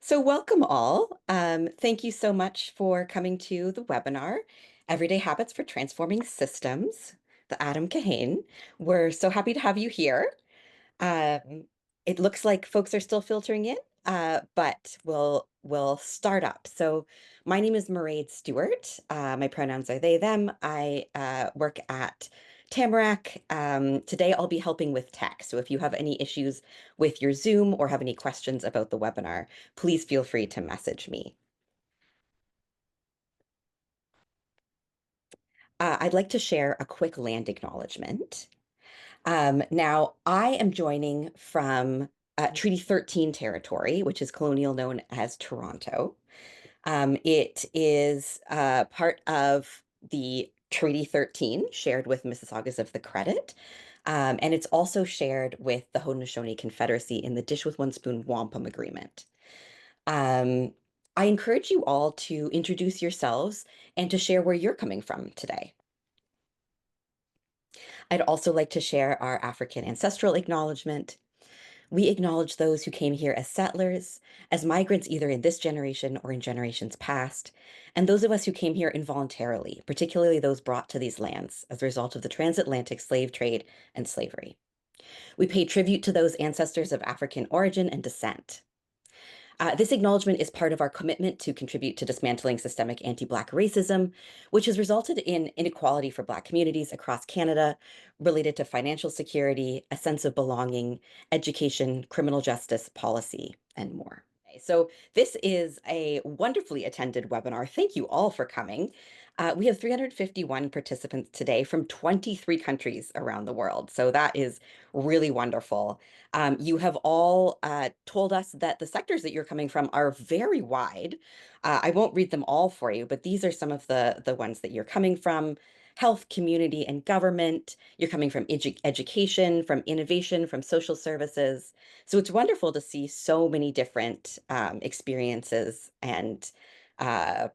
So welcome all. Thank you so much for coming to the webinar, Everyday Habits for Transforming Systems, the Adam Kahane. We're so happy to have you here. Um, it looks like folks are still filtering in, but we'll start up. So my name is Mairead Stewart. My pronouns are they, them. I work at Tamarack. Today I'll be helping with tech. So if you have any issues with your Zoom or have any questions about the webinar, please feel free to message me. I'd like to share a quick land acknowledgement. Now, I am joining from Treaty 13 territory, which is colonial known as Toronto. It is part of the Treaty 13 shared with Mississaugas of the Credit. And it's also shared with the Haudenosaunee Confederacy in the Dish with One Spoon Wampum Agreement. Um, I encourage you all to introduce yourselves and to share where you're coming from today. I'd also like to share our African ancestral acknowledgement. We acknowledge those who came here as settlers, as migrants either in this generation or in generations past, and those of us who came here involuntarily, particularly those brought to these lands as a result of the transatlantic slave trade and slavery. We pay tribute to those ancestors of African origin and descent. This acknowledgement is part of our commitment to contribute to dismantling systemic anti-Black racism, which has resulted in inequality for Black communities across Canada related to financial security, a sense of belonging, education, criminal justice, policy, and more. So this is a wonderfully attended webinar. Thank you all for coming. We have 351 participants today from 23 countries around the world. So that is really wonderful. You have all told us that the sectors that you're coming from are very wide. I won't read them all for you, but these are some of the ones that you're coming from. Health, community, and government. You're coming from education, from innovation, from social services. So it's wonderful to see so many different experiences and uh,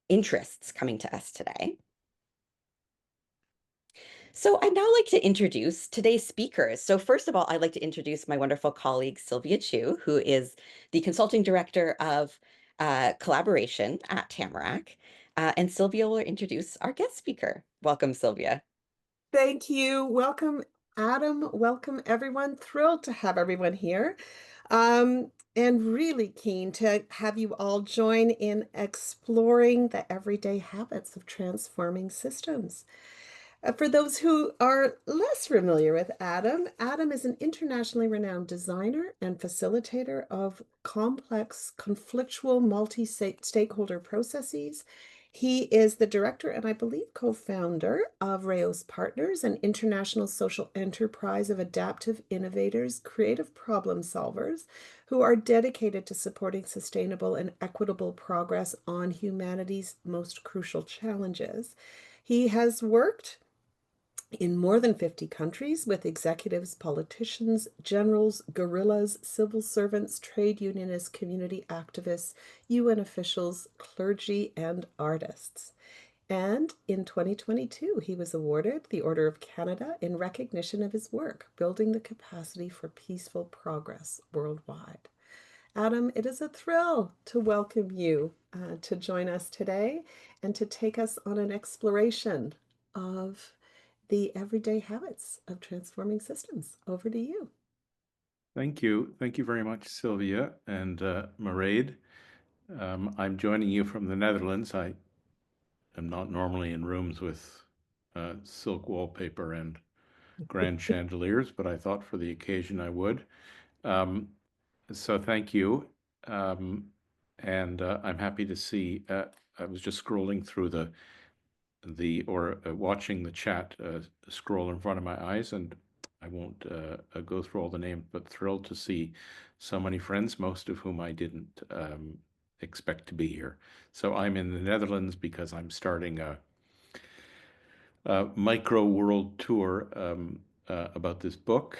interests coming to us today. So I'd now like to introduce today's speakers. So first of all, I'd like to introduce my wonderful colleague, Sylvia Cheuy, who is the Consulting Director of Collaboration at Tamarack. And Sylvia will introduce our guest speaker. Welcome, Sylvia. Thank you. Welcome, Adam. Welcome, everyone. Thrilled to have everyone here. And really keen to have you all join in exploring the everyday habits of transforming systems. For those who are less familiar with Adam, Adam is an internationally renowned designer and facilitator of complex, conflictual, multi-stakeholder processes. He is the director and I believe co-founder of Reos Partners, an international social enterprise of adaptive innovators, creative problem solvers who are dedicated to supporting sustainable and equitable progress on humanity's most crucial challenges. He has worked in more than 50 countries with executives, politicians, generals, guerrillas, civil servants, trade unionists, community activists, UN officials, clergy, and artists. And in 2022, he was awarded the Order of Canada in recognition of his work, building the capacity for peaceful progress worldwide. Adam, it is a thrill to welcome you to join us today and to take us on an exploration of the everyday habits of transforming systems. Over to you. Thank you. Thank you very much, Sylvia and Mairead. I'm joining you from the Netherlands. I am not normally in rooms with silk wallpaper and grand chandeliers, but I thought for the occasion I would. So thank you. And I'm happy to see, I was just scrolling through watching the chat scroll in front of my eyes, and I won't go through all the names, but thrilled to see so many friends, most of whom I didn't expect to be here. So I'm in the Netherlands because I'm starting a micro world tour about this book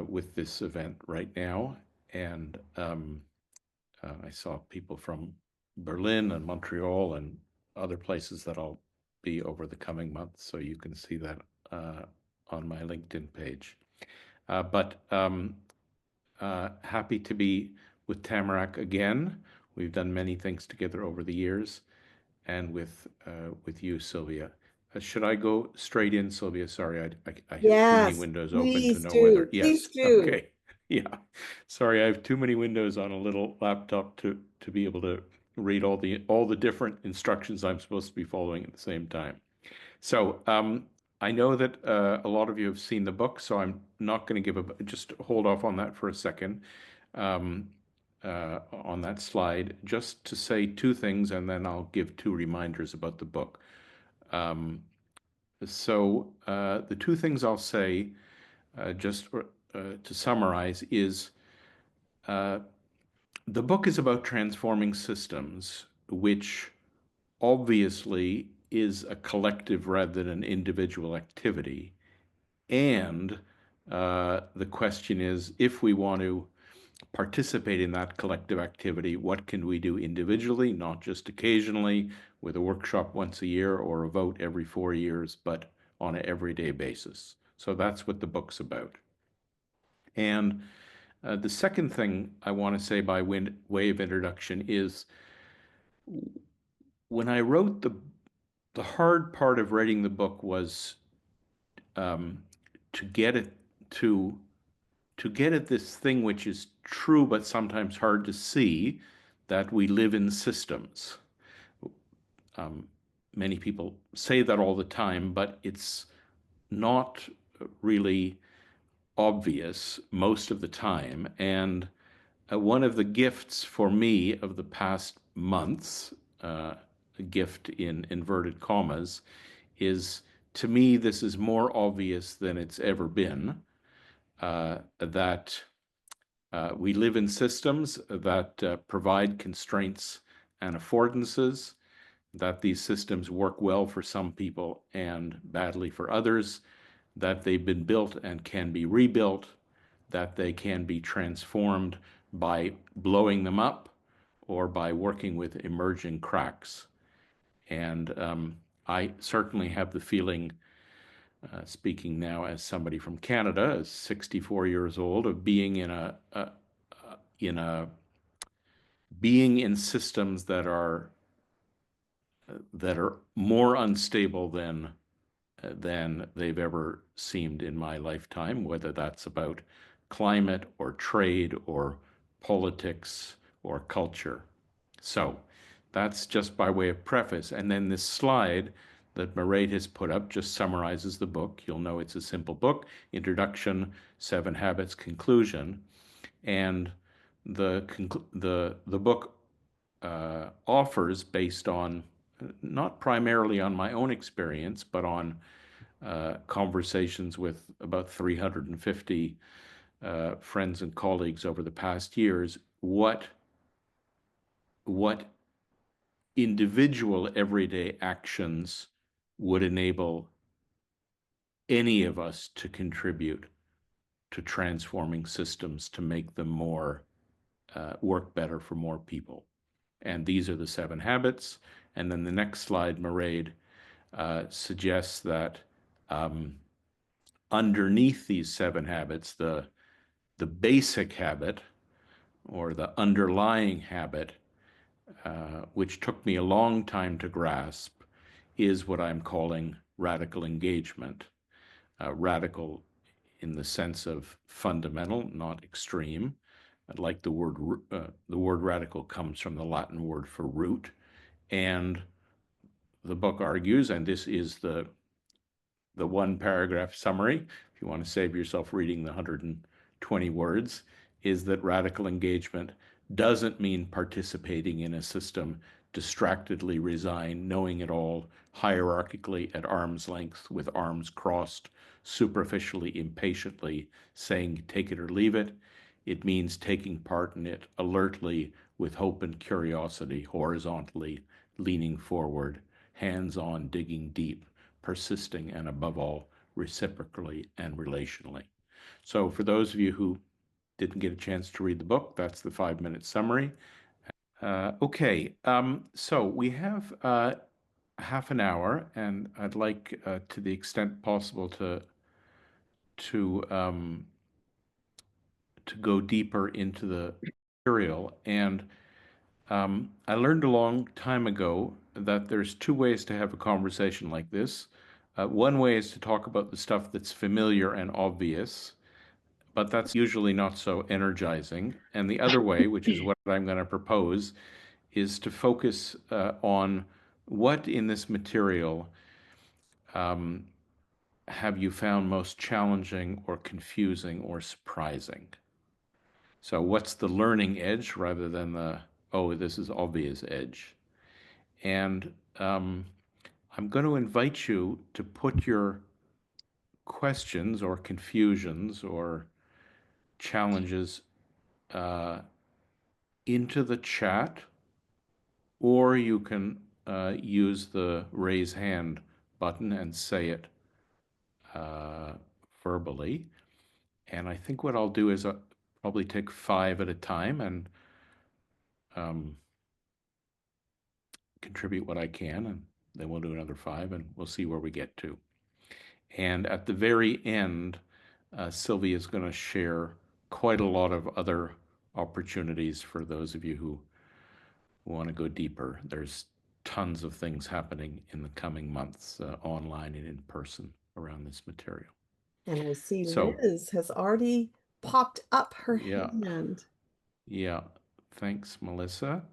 with this event right now. And I saw people from Berlin and Montreal and other places that I'll be over the coming months. So you can see that on my LinkedIn page. But happy to be with Tamarack again. We've done many things together over the years, and with you, Sylvia. Should I go straight in, Sylvia? Sorry, I have too many Yes, windows open to please know whether. do. Please Yes, do. okay. Yeah. Sorry, I have too many windows on a little laptop to be able to read all the different instructions I'm supposed to be following at the same time. So I know that a lot of you have seen the book, so I'm not going to just hold off on that for a second, um, on that slide, just to say two things, and then I'll give two reminders about the book. The two things I'll say, just to summarize, is the book is about transforming systems, which obviously is a collective rather than an individual activity. And the question is, if we want to participate in that collective activity, what can we do individually, not just occasionally with a workshop once a year or a vote every 4 years, but on an everyday basis. So that's what the book's about. And the second thing I want to say by way of introduction is when I wrote the hard part of writing the book was to get it to get at this thing which is true but sometimes hard to see, that we live in systems. Many people say that all the time, but it's not really obvious most of the time. And one of the gifts for me of the past months, a gift in inverted commas, is, to me, this is more obvious than it's ever been, that we live in systems that provide constraints and affordances, that these systems work well for some people and badly for others, that they've been built and can be rebuilt, that they can be transformed by blowing them up or by working with emerging cracks. And I certainly have the feeling, speaking now as somebody from Canada, as 64 years old, of being in a being in systems that are more unstable than they've ever seemed in my lifetime, whether that's about climate or trade or politics or culture. So that's just by way of preface. And then this slide that Mairead has put up just summarizes the book. You'll know it's a simple book: introduction, 7 habits, conclusion. And the book offers, based on not primarily on my own experience, but on conversations with about 350 friends and colleagues over the past years, what individual everyday actions would enable any of us to contribute to transforming systems to make them more work better for more people. And these are the 7 habits. And then the next slide, Mairead, suggests that underneath these 7 habits, the basic habit or the underlying habit, which took me a long time to grasp, is what I'm calling radical engagement. Radical in the sense of fundamental, not extreme. Like the word radical comes from the Latin word for root. And the book argues, and this is the 1 paragraph summary, if you want to save yourself reading the 120 words, is that radical engagement doesn't mean participating in a system distractedly resigned, knowing it all, hierarchically at arm's length, with arms crossed, superficially, impatiently, saying take it or leave it. It means taking part in it alertly, with hope and curiosity, horizontally, leaning forward, hands on, digging deep, persisting, and above all, reciprocally and relationally. So for those of you who didn't get a chance to read the book, that's the 5-minute summary. Okay, so we have half an hour, and I'd like, to the extent possible, to go deeper into material. And I learned a long time ago that there's two ways to have a conversation like this. One way is to talk about the stuff that's familiar and obvious, but that's usually not so energizing. And the other way, which is what I'm going to propose, is to focus on what in this material um, have you found most challenging or confusing or surprising? So, what's the learning edge rather than the, oh, this is obvious edge? And I'm going to invite you to put your questions or confusions or challenges uh, into the chat, or you can use the raise hand button and say it uh, verbally. And I think what I'll do is probably take 5 at a time and um, contribute what I can, and then we'll do another 5, and we'll see where we get to. And at the very end, Sylvia is going to share quite a lot of other opportunities for those of you who want to go deeper. There's tons of things happening in the coming months, online and in person, around this material. And I see So, Liz has already popped up her yeah, hand. yeah. Thanks, Melissa.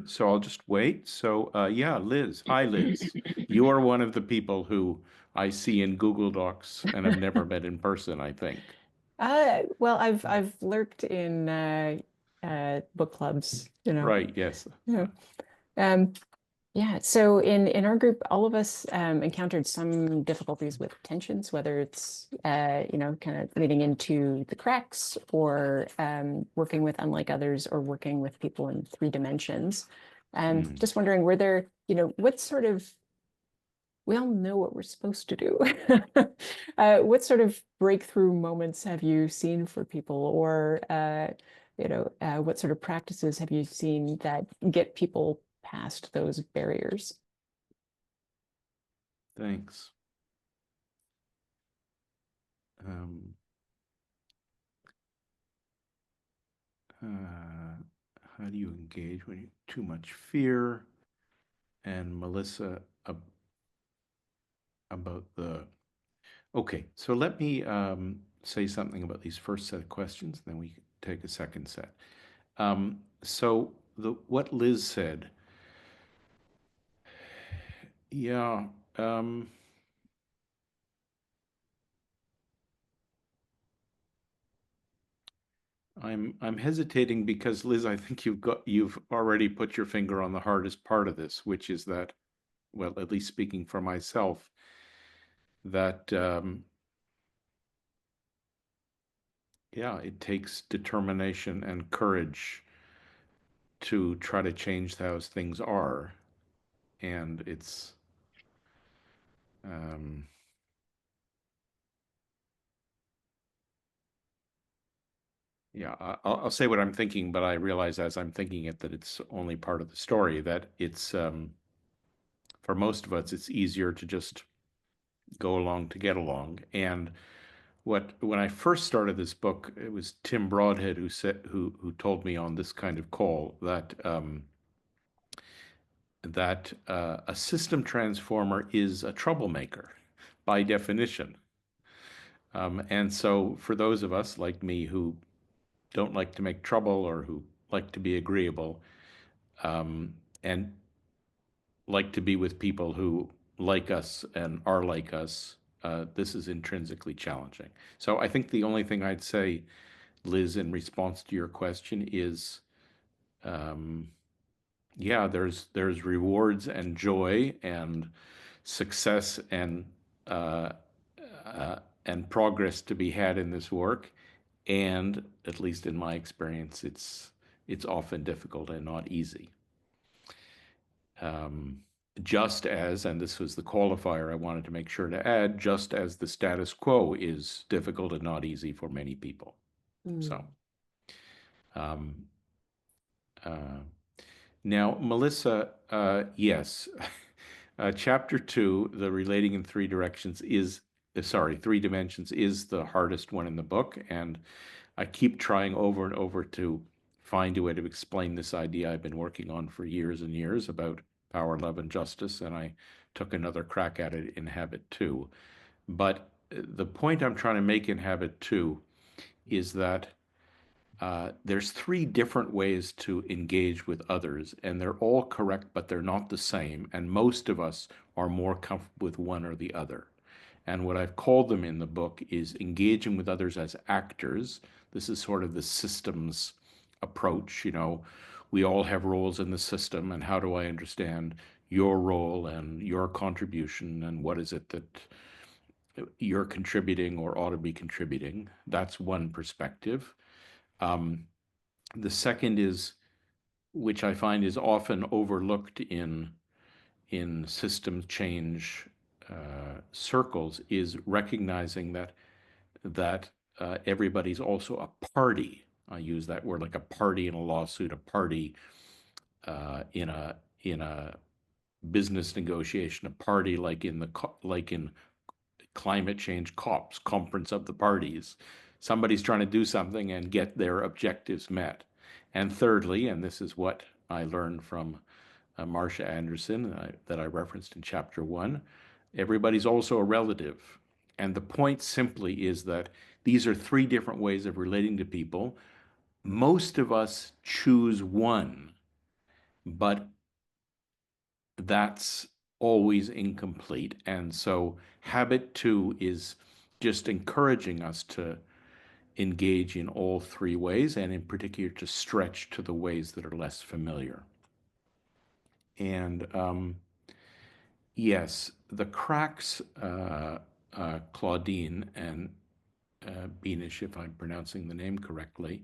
So I'll just wait. So, yeah, Liz. Hi, Liz. You are one of the people who I see in Google Docs and have never met in person, I think. Well, I've lurked in book clubs, you know. Right, yes. Yeah. Um, yeah, so in our group, all of us encountered some difficulties with tensions, whether it's you know, kind of leading into the cracks or working with unlike others or working with people in 3 dimensions. Just wondering, were there, you know, what sort of we all know what we're supposed to do. What sort of breakthrough moments have you seen for people, or you know, what sort of practices have you seen that get people past those barriers? Thanks. Um, how do you engage when you too much fear? And Melissa about the. Okay, so let me say something about these first set of questions, and then we take a second set. So what Liz said, yeah. I'm hesitating because Liz, I think you've already put your finger on the hardest part of this, which is that, well, at least speaking for myself, that yeah, it takes determination and courage to try to change how things are, and it's yeah, I'll say what I'm thinking, but I realize as I'm thinking it that it's only part of the story, that it's for most of us, it's easier to just go along to get along. And when I first started this book, it was Tim Broadhead who told me on this kind of call that a system transformer is a troublemaker by definition. And so for those of us like me who don't like to make trouble or who like to be agreeable, and like to be with people who like us and are like us, this is intrinsically challenging. So I think the only thing I'd say, Liz, in response to your question is, yeah, there's rewards and joy and success uh, and progress to be had in this work, and at least in my experience, it's often difficult and not easy. Just as, and this was the qualifier I wanted to make sure to add, just as the status quo is difficult and not easy for many people. So, now, Melissa, yes, chapter 2, the relating in 3 directions, is sorry, three dimensions is the hardest one in the book, and I keep trying over and over to find a way to explain this idea I've been working on for years and years about power, love, and justice, and I took another crack at it in Habit 2. But the point I'm trying to make in Habit 2 is that there's three different ways to engage with others, and they're all correct, but they're not the same. And most of us are more comfortable with one or the other. And what I've called them in the book is engaging with others as actors. This is sort of the systems approach. You know, we all have roles in the system, and how do I understand your role and your contribution, and what is it that you're contributing or ought to be contributing? That's one perspective. The second is, which I find is often overlooked in system change circles, is recognizing that everybody's also a party. I use that word, like a party in a lawsuit, a party in a business negotiation, a party like in climate change COPs, Conference of the Parties. Somebody's trying to do something and get their objectives met. And thirdly, and this is what I learned from Marcia Anderson that I referenced in chapter 1, everybody's also a relative. And the point simply is that these are three different ways of relating to people. Most of us choose one, but that's always incomplete. And so habit 2 is just encouraging us to engage in all three ways, and in particular to stretch to the ways that are less familiar. And yes, the cracks, Claudine and Beanish, if I'm pronouncing the name correctly,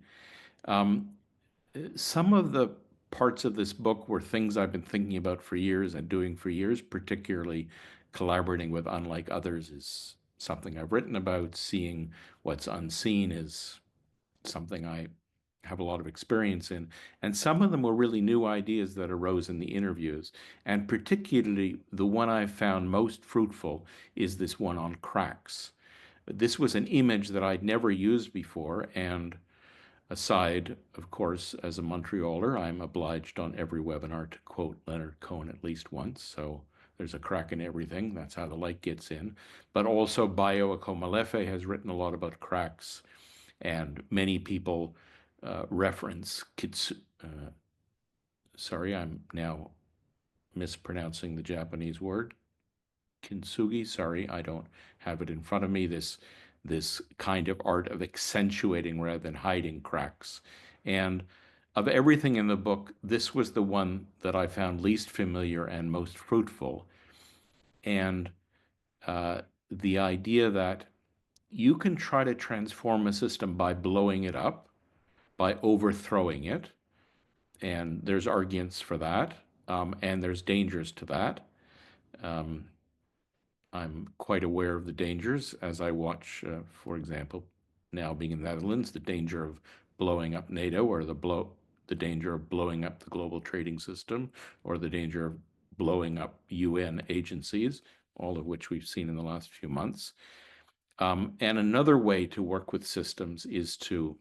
some of the parts of this book were things I've been thinking about for years and doing for years, particularly collaborating with unlike others is something I've written about. Seeing what's unseen is something I have a lot of experience in. And some of them were really new ideas that arose in the interviews. And particularly the one I found most fruitful is this one on cracks. This was an image that I'd never used before, and aside, of course, as a Montrealer, I'm obliged on every webinar to quote Leonard Cohen at least once. So there's a crack in everything. That's how the light gets in. But also Bayo Akomalefe has written a lot about cracks, and many people reference sorry, I'm now mispronouncing the Japanese word. Kintsugi, sorry, I don't have it in front of me. This kind of art of accentuating rather than hiding cracks. And of everything in the book, this was the one that I found least familiar and most fruitful. And the idea that you can try to transform a system by blowing it up, by overthrowing it, and there's arguments for that, and there's dangers to that. I'm quite aware of the dangers as I watch, for example, now being in the Netherlands, the danger of blowing up NATO, or the danger of blowing up the global trading system, or the danger of blowing up UN agencies, all of which we've seen in the last few months. And another way to work with systems is to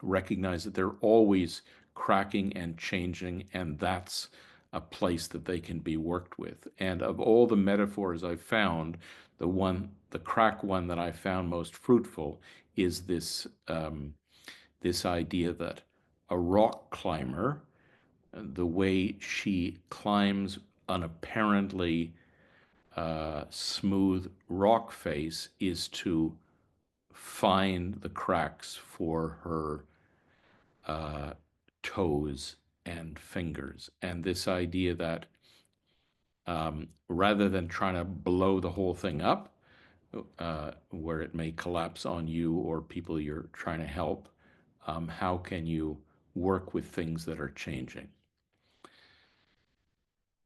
recognize that they're always cracking and changing, and that's a place that they can be worked with. And of all the metaphors I've found, the crack one that I found most fruitful is this this idea that a rock climber, the way she climbs an apparently smooth rock face, is to find the cracks for her toes and fingers. And this idea that rather than trying to blow the whole thing up, where it may collapse on you or people you're trying to help, how can you work with things that are changing?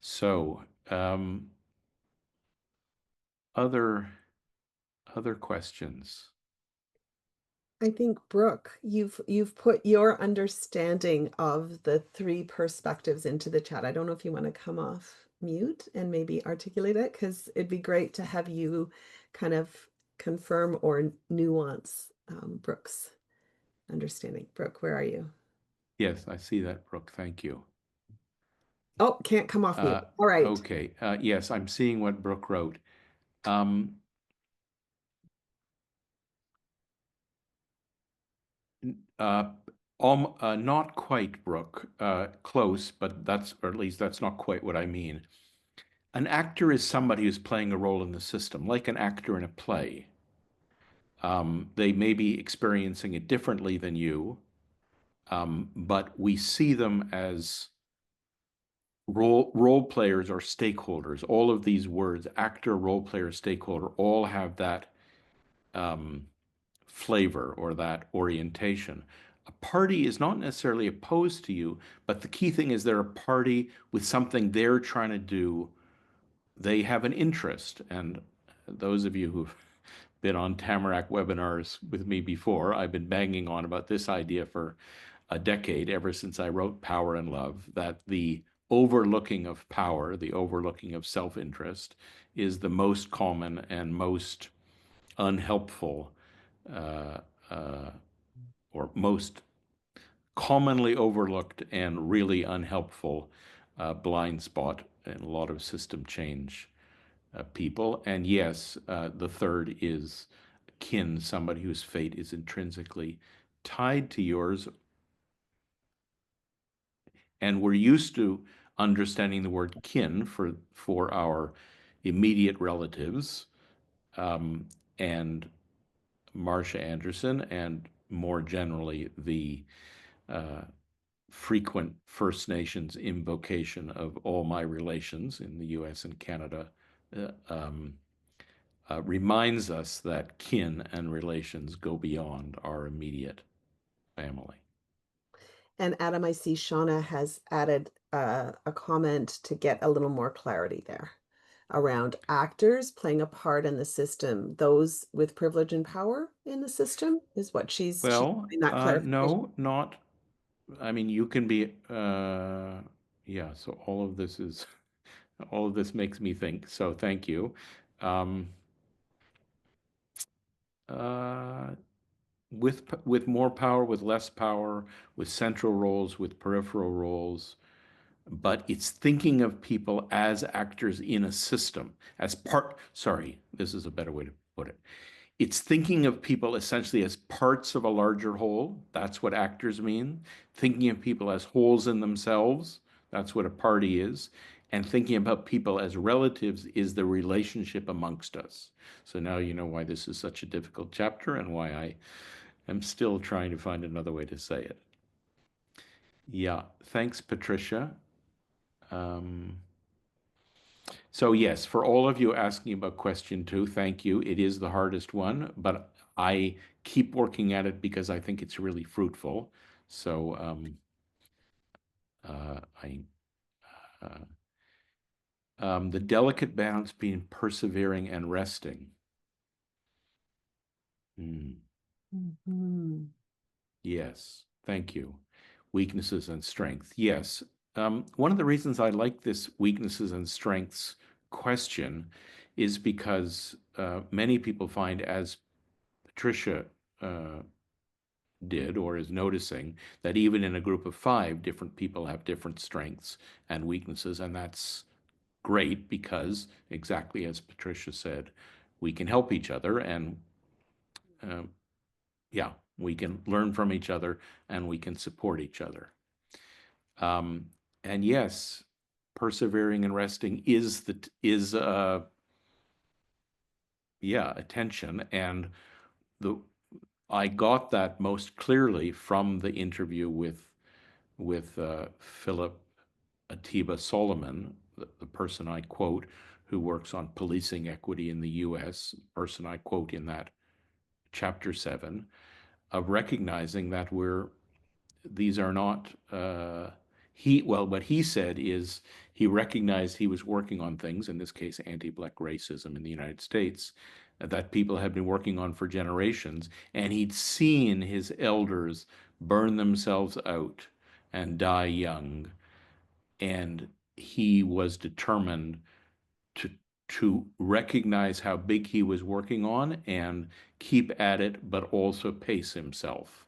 So, other questions? I think, Brooke, you've put your understanding of the three perspectives into the chat. I don't know if you want to come off mute and maybe articulate it, because it'd be great to have you kind of confirm or nuance Brooke's understanding. Brooke, where are you? Yes, I see that, Brooke. Thank you. Oh, can't come off mute. All right. Okay. Yes, I'm seeing what Brooke wrote. Um, not quite, Brooke. Close, but or at least that's not quite what I mean. An actor is somebody who's playing a role in the system, like an actor in a play. They may be experiencing it differently than you, but we see them as role players or stakeholders. All of these words, actor, role player, stakeholder, all have that flavor or that orientation. A party is not necessarily opposed to you, but the key thing is they're a party with something they're trying to do. They have an interest. And those of you who've been on Tamarack webinars with me before, I've been banging on about this idea for a decade, ever since I wrote Power and Love, that the overlooking of power, the overlooking of self-interest, is the most common and most unhelpful uh, uh, or most commonly overlooked and really unhelpful blind spot in a lot of system change people. And yes, the third is kin, somebody whose fate is intrinsically tied to yours. And we're used to understanding the word kin for our immediate relatives, and Marsha Anderson, and more generally, the frequent First Nations invocation of all my relations in the US and Canada uh, um, reminds us that kin and relations go beyond our immediate family. And Adam, I see Shauna has added a comment to get a little more clarity there around actors playing a part in the system. Those with privilege and power in the system is what she's Well, doing that clarification. no, not. I mean, you can be. Yeah. So all of this is, all of this makes me think. So thank you. Um, uh, with more power, with less power, with central roles, with peripheral roles, but it's thinking of people as actors in a system, as part. Sorry, this is a better way to put it. It's thinking of people essentially as parts of a larger whole. That's what actors mean. Thinking of people as wholes in themselves. That's what a party is. And thinking about people as relatives is the relationship amongst us. So now you know why this is such a difficult chapter and why I am still trying to find another way to say it. Yeah, thanks, Patricia. So yes, for all of you asking about question 2, thank you. It is the hardest one, but I keep working at it because I think it's really fruitful. So I the delicate balance between persevering and resting. Mhm. Yes, thank you. Weaknesses and strength. Yes. One of the reasons I like this weaknesses and strengths question is because many people find, as Patricia did or is noticing, that even in a group of 5, different people have different strengths and weaknesses. And that's great because, exactly as Patricia said, we can help each other and yeah, we can learn from each other and we can support each other. And yes, persevering and resting is attention. And I got that most clearly from the interview with Philip Atiba Solomon, the person I quote, who works on policing equity in the U.S., person I quote in that chapter 7, of recognizing that these are not, what he said is he recognized he was working on things, in this case, anti-Black racism in the United States, that people had been working on for generations, and he'd seen his elders burn themselves out and die young, and he was determined to to recognize how big he was working on and keep at it, but also pace himself.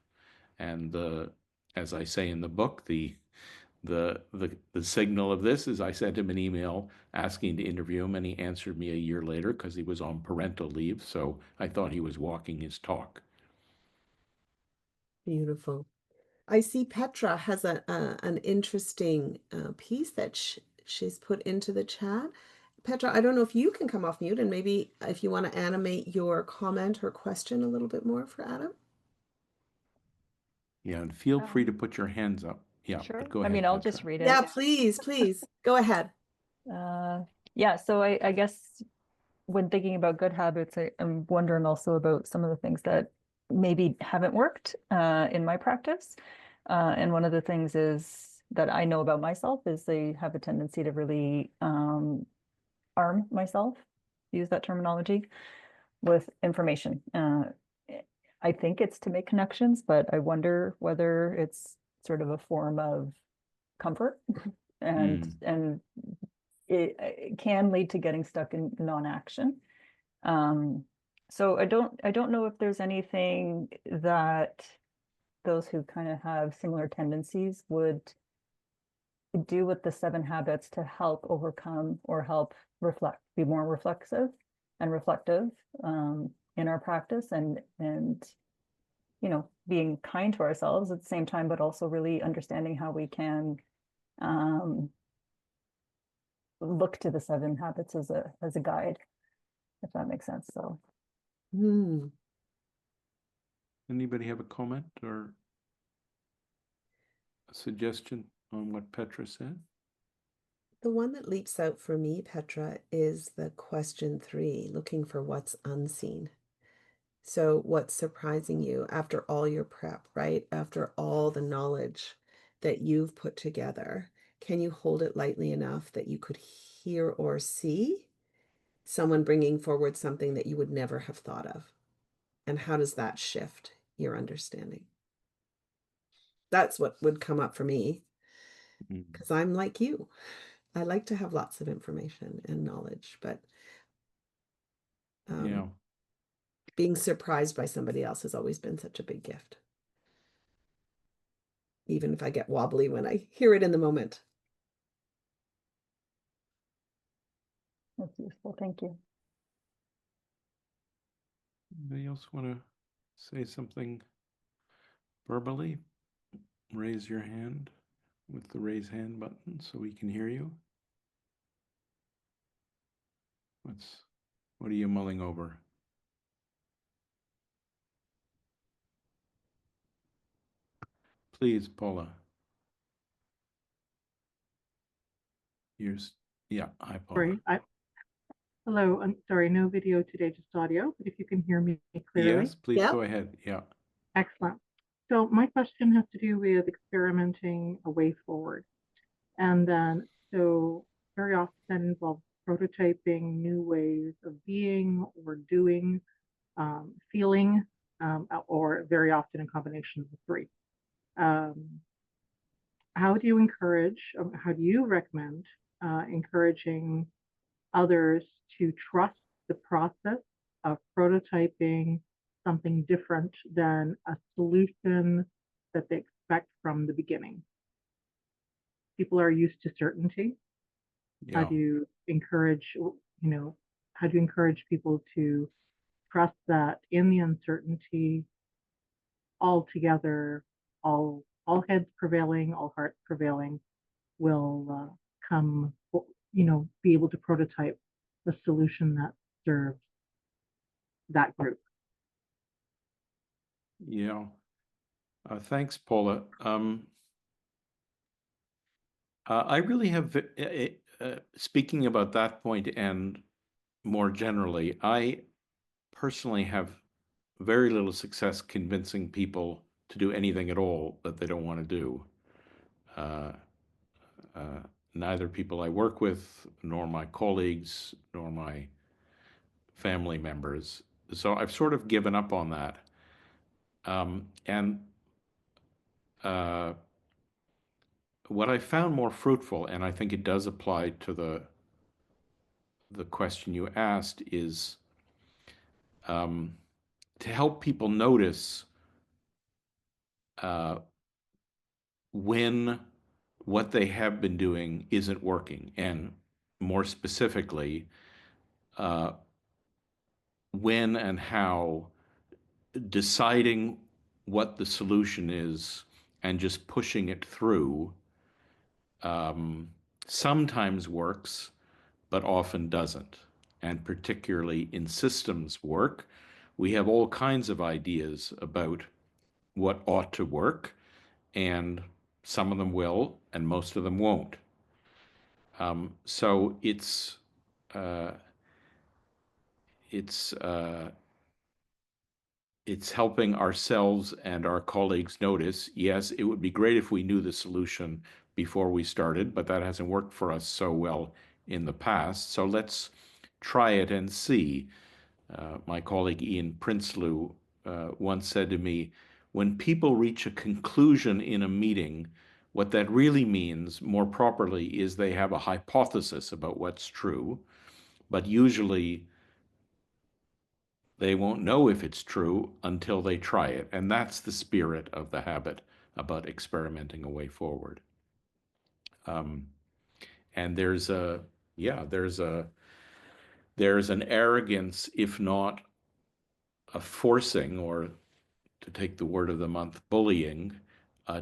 And as I say in the book, the signal of this is I sent him an email asking to interview him, and he answered me a year later because he was on parental leave. So I thought he was walking his talk. Beautiful. I see Petra has an interesting piece that she's put into the chat. Petra, I don't know if you can come off mute and maybe if you want to animate your comment or question a little bit more for Adam. Yeah, and feel free to put your hands up. Yeah, Sure. but go I ahead, mean, I'll Petra. just read Yeah, it. please, go ahead. Yeah, so I guess when thinking about good habits, I'm wondering also about some of the things that maybe haven't worked in my practice. And one of the things is that I know about myself is I have a tendency to really arm myself, use that terminology, with information. I think it's to make connections, but I wonder whether it's sort of a form of comfort and it can lead to getting stuck in non-action. So I don't know if there's anything that those who kind of have similar tendencies would do with the 7 habits to help overcome or help reflect, be more reflexive and reflective in our practice and being kind to ourselves at the same time, but also really understanding how we can look to the 7 habits as a guide, if that makes sense. So Anybody have a comment or a suggestion on what Petra said? The one that leaps out for me, Petra, is the question 3, looking for what's unseen. So what's surprising you after all your prep, right? After all the knowledge that you've put together, can you hold it lightly enough that you could hear or see someone bringing forward something that you would never have thought of? And how does that shift your understanding? That's what would come up for me, because I'm like you. I like to have lots of information and knowledge, but Yeah. being surprised by somebody else has always been such a big gift. Even if I get wobbly when I hear it in the moment. that's useful. Thank you. Anybody else want to say something verbally? Raise your hand with the raise hand button so we can hear you. What are you mulling over? Please, Paula. Yeah, hi, Paula. Sorry, hello, I'm sorry, no video today, just audio, but if you can hear me clearly. Yes, please go ahead. Yeah. Excellent. So my question has to do with experimenting a way forward. And then, so very often involves prototyping new ways of being or doing, feeling, or very often in combination of the 3. How do you recommend encouraging others to trust the process of prototyping something different than a solution that they expect from the beginning? People are used to certainty. Yeah. How do you encourage people to trust that in the uncertainty, all together, all heads prevailing, all hearts prevailing, will come, be able to prototype the solution that serves that group? Yeah. Thanks, Paula. I really have, speaking about that point and more generally, I personally have very little success convincing people to do anything at all that they don't want to do. Neither people I work with, nor my colleagues, nor my family members. So I've sort of given up on that. And what I found more fruitful, and I think it does apply to the question you asked is to help people notice when what they have been doing isn't working, and more specifically, when and how deciding what the solution is and just pushing it through sometimes works, but often doesn't. And particularly in systems work, we have all kinds of ideas about what ought to work, and some of them will, and most of them won't. So uh, it's uh, it's helping ourselves and our colleagues notice, yes, it would be great if we knew the solution before we started, but that hasn't worked for us so well in the past. So let's try it and see. My colleague Ian Prinsloo once said to me, when people reach a conclusion in a meeting, what that really means, more properly, is they have a hypothesis about what's true, but usually they won't know if it's true until they try it. And that's the spirit of the habit about experimenting a way forward. And there's a, yeah, there's an arrogance, if not a forcing, or to take the word of the month, bullying,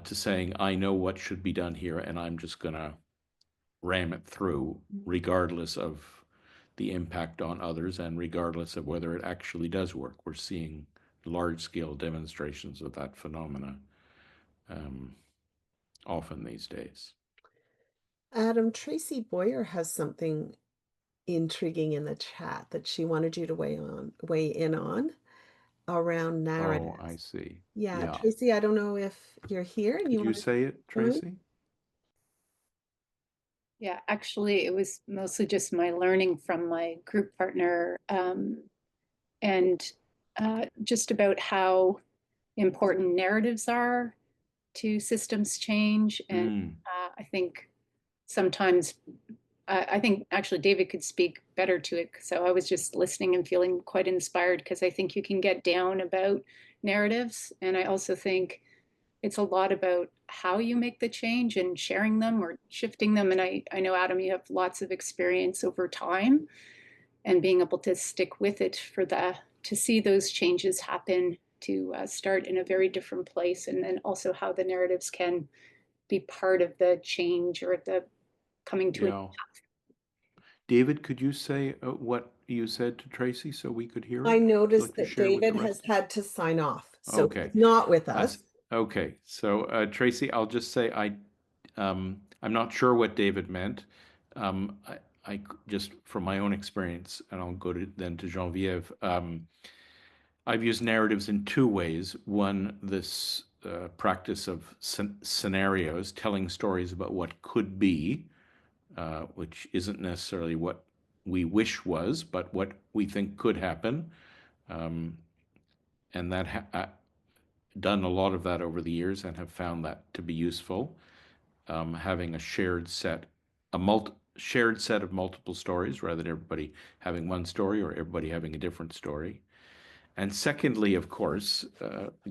to saying, I know what should be done here, and I'm just going to ram it through, regardless of the impact on others and regardless of whether it actually does work. We're seeing large-scale demonstrations of that phenomena often these days. Adam, Tracy Boyer has something intriguing in the chat that she wanted you to weigh in on around Oh, I narratives. see. Yeah, Yeah. Tracy, I don't know if you're here and Could you you want to say it, join. Tracy? Yeah, actually, it was mostly just my learning from my group partner and just about how important narratives are to systems change. And I think sometimes, I think actually David could speak better to it. So I was just listening and feeling quite inspired because I think you can get down about narratives. And I also think it's a lot about how you make the change and sharing them or shifting them. And I know, Adam, you have lots of experience over time and being able to stick with it to see those changes happen, to start in a very different place. And then also how the narratives can be part of the change or the coming to an. Yeah. David, could you say what you said to Tracy so we could hear I it? Would you like noticed to that share with the David has rest? had to sign off, so Okay. he's not with us. Okay. So Tracy, I'll just say I'm not sure what David meant. I just from my own experience, and I'll go then to Geneviève. I've used narratives in two ways. One, this practice of scenarios, telling stories about what could be, which isn't necessarily what we wish was, but what we think could happen. And done a lot of that over the years and have found that to be useful. Having a shared set of multiple stories rather than everybody having one story or everybody having a different story. And secondly, of course,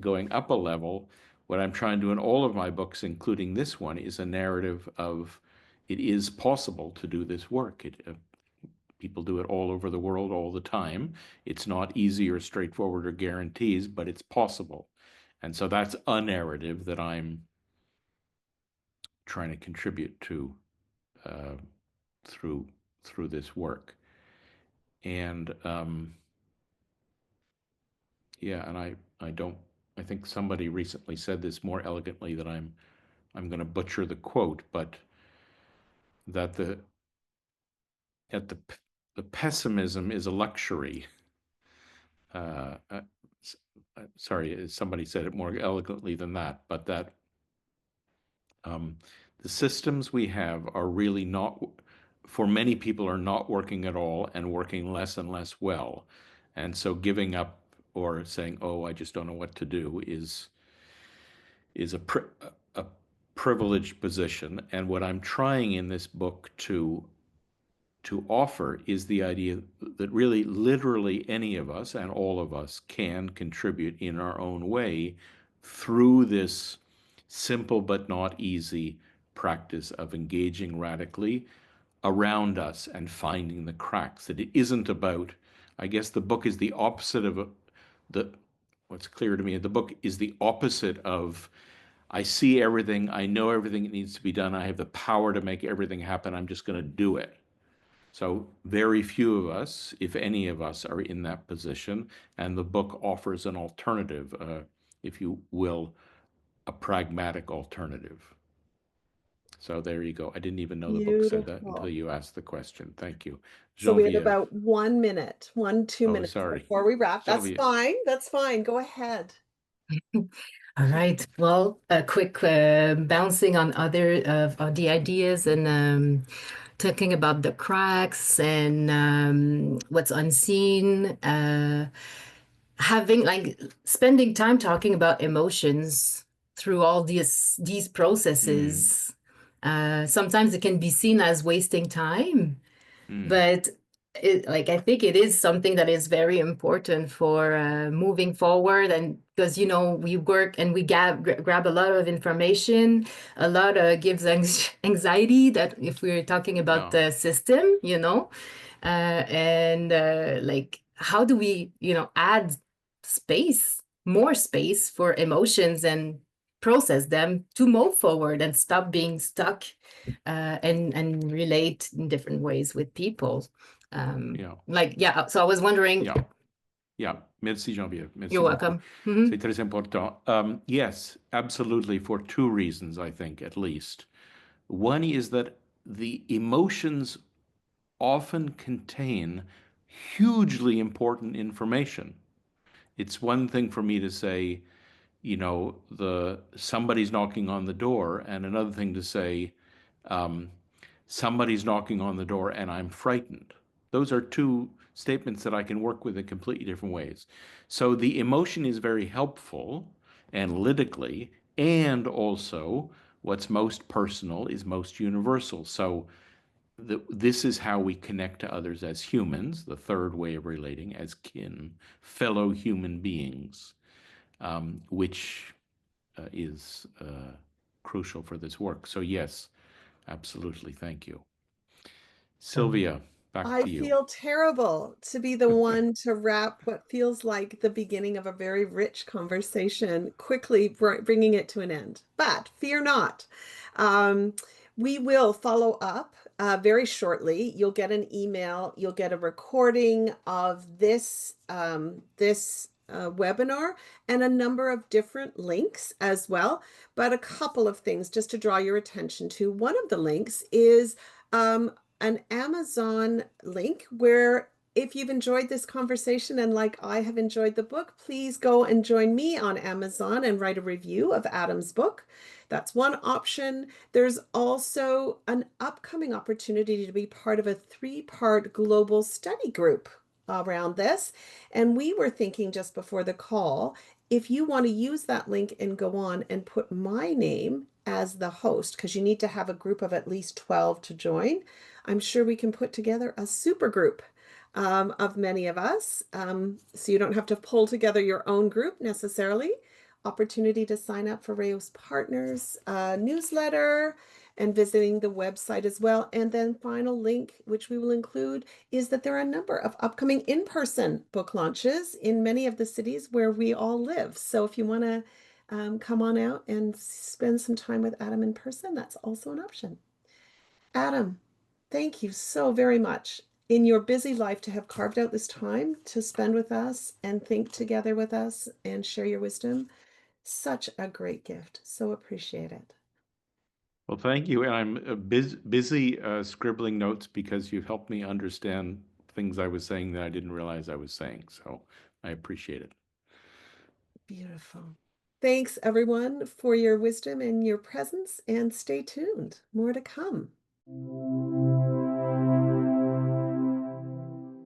going up a level, what I'm trying to do in all of my books, including this one, is a narrative of it is possible to do this work. People do it all over the world all the time. It's not easy or straightforward or guarantees, but it's possible. And so that's a narrative that I'm trying to contribute to through this work. And yeah, and I think somebody recently said this more elegantly that I'm going to butcher the quote, but that the pessimism is a luxury. Uh, uh, sorry, somebody said it more elegantly than that, but that the systems we have are really not, for many people, are not working at all and working less and less well. And so giving up or saying, oh, I just don't know what to do is a privileged position. And what I'm trying in this book to to offer is the idea that really literally any of us and all of us can contribute in our own way through this simple but not easy practice of engaging radically around us and finding the cracks. That it isn't about, I guess the book is the opposite of what's clear to me, the book is the opposite of I see everything, I know everything that needs to be done, I have the power to make everything happen, I'm just going to do it. So very few of us, if any of us, are in that position, and the book offers an alternative, if you will, a pragmatic alternative. So there you go. I didn't even know the book said that until Beautiful. you asked the question. Thank you. So we have Geneviève. about 1 minute, 2 Oh, minutes sorry. before we wrap. That's Sylvia. fine. That's fine. Go ahead. All right. Well, a quick bouncing on other of the ideas and talking about the cracks and what's unseen. Having like spending time talking about emotions through all these processes. Sometimes it can be seen as wasting time, but I think it is something that is very important for moving forward. And because, you know, we work and we grab a lot of information, a lot gives anxiety that if we're talking about the system, you know, like, how do we, you know, add more space for emotions and process them to move forward and stop being stuck and relate in different ways with people. So I was wondering. Merci Geneviève. Merci You're beaucoup. welcome. C'est très important. Yes, absolutely, for two reasons, I think, at least. One is that the emotions often contain hugely important information. It's one thing for me to say, you know, somebody's knocking on the door, and another thing to say, somebody's knocking on the door and I'm frightened. Those are two statements that I can work with in completely different ways. So the emotion is very helpful analytically, and also what's most personal is most universal. So this is how we connect to others as humans, the third way of relating, as kin, fellow human beings, which is crucial for this work. So yes, absolutely. Thank you. Sylvia, back I to you. feel terrible to be the one to wrap what feels like the beginning of a very rich conversation, quickly bringing it to an end. But fear not. We will follow up very shortly. You'll get an email. You'll get a recording of this webinar and a number of different links as well. But a couple of things just to draw your attention to. One of the links is an Amazon link where if you've enjoyed this conversation and like I have enjoyed the book, please go and join me on Amazon and write a review of Adam's book. That's one option. There's also an upcoming opportunity to be part of a 3-part global study group around this. And we were thinking just before the call, if you want to use that link and go on and put my name as the host, because you need to have a group of at least 12 to join, I'm sure we can put together a super group of many of us. So you don't have to pull together your own group necessarily. Opportunity to sign up for Reos Partners newsletter and visiting the website as well. And then final link, which we will include, is that there are a number of upcoming in-person book launches in many of the cities where we all live. So if you want to come on out and spend some time with Adam in person, that's also an option. Adam, thank you so very much in your busy life to have carved out this time to spend with us and think together with us and share your wisdom. Such a great gift. So appreciate it. Well, thank you. And I'm busy scribbling notes because you've helped me understand things I was saying that I didn't realize I was saying. So I appreciate it. Beautiful. Thanks, everyone, for your wisdom and your presence, and stay tuned. More to come.